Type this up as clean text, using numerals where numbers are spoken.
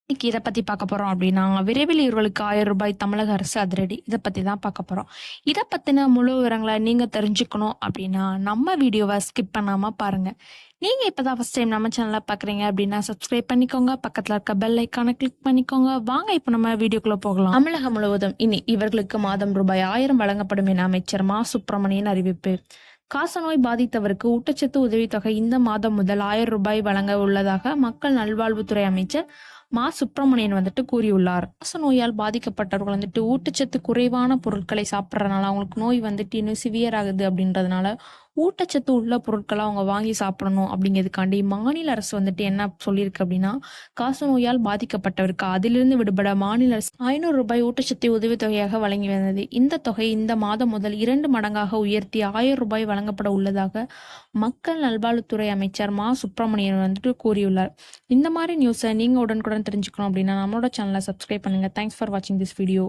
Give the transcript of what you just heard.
இன்னைக்கு இதை பத்தி பார்க்க போறோம் அப்படின்னா, விரைவில் இவர்களுக்கு ரூ. 1000 தமிழக அரசு அதிரடி. இதை பத்தி தான் பார்க்க போறோம். இதை பத்தின முழு விவரங்களை நீங்க தெரிஞ்சுக்கணும் அப்படின்னா, நம்ம வீடியோவை ஸ்கிப் பண்ணாம பாருங்க. நீங்க இப்பதான் ஃபர்ஸ்ட் டைம் நம்ம சேனலை பார்க்குறீங்க அப்படின்னா சப்ஸ்கிரைப் பண்ணிக்கோங்க. பக்கத்துல இருக்க பெல் ஐக்கானை கிளிக் பண்ணிக்கோங்க. வாங்க இப்போ நம்ம வீடியோக்குள்ள போகலாம். தமிழகம் முழுவதும் இனி இவர்களுக்கு மாதம் ரூபாய் 1000 வழங்கப்படும் என அமைச்சர் மா சுப்பிரமணியன் அறிவிப்பு. காசநோய் பாதித்தவருக்கு ஊட்டச்சத்து உதவித்தொகை இந்த மாதம் முதல் ரூபாய் 1000 வழங்க உள்ளதாக மக்கள் நல்வாழ்வுத்துறை அமைச்சர் மா சுப்பிரமணியன் கூறியுள்ளார். காசநோயால் பாதிக்கப்பட்டவர்கள் ஊட்டச்சத்து குறைவான பொருட்களை சாப்பிட்றதுனால அவங்களுக்கு நோய் இன்னும் சிவியர் ஆகுது அப்படின்றதுனால ஊட்டச்சத்து உள்ள பொருட்களை அவங்க வாங்கி சாப்பிடணும் அப்படிங்கிறதுக்காண்டி மாநில அரசு என்ன சொல்லியிருக்கு அப்படின்னா, காசநோயால் பாதிக்கப்பட்டவருக்கு அதிலிருந்து விடுபட மாநில அரசு ரூபாய் 500 ஊட்டச்சத்து உதவித்தொகையாக வழங்கி வந்தது. இந்த தொகை இந்த மாதம் முதல் 2 மடங்காக உயர்த்தி ரூபாய் 1000 வழங்கப்பட உள்ளதாக மக்கள் நல்வாழ்வுத்துறை அமைச்சர் மா சுப்பிரமணியன் கூறியுள்ளார். இந்த மாதிரி நியூஸை நீங்க உடனுக்குடன் தெரிஞ்சுக்கணும் அப்படின்னா நம்மளோட சேனலை சப்ஸ்கிரைப் பண்ணுங்க. தேங்க்ஸ் ஃபார் வாட்சிங் திஸ் வீடியோ.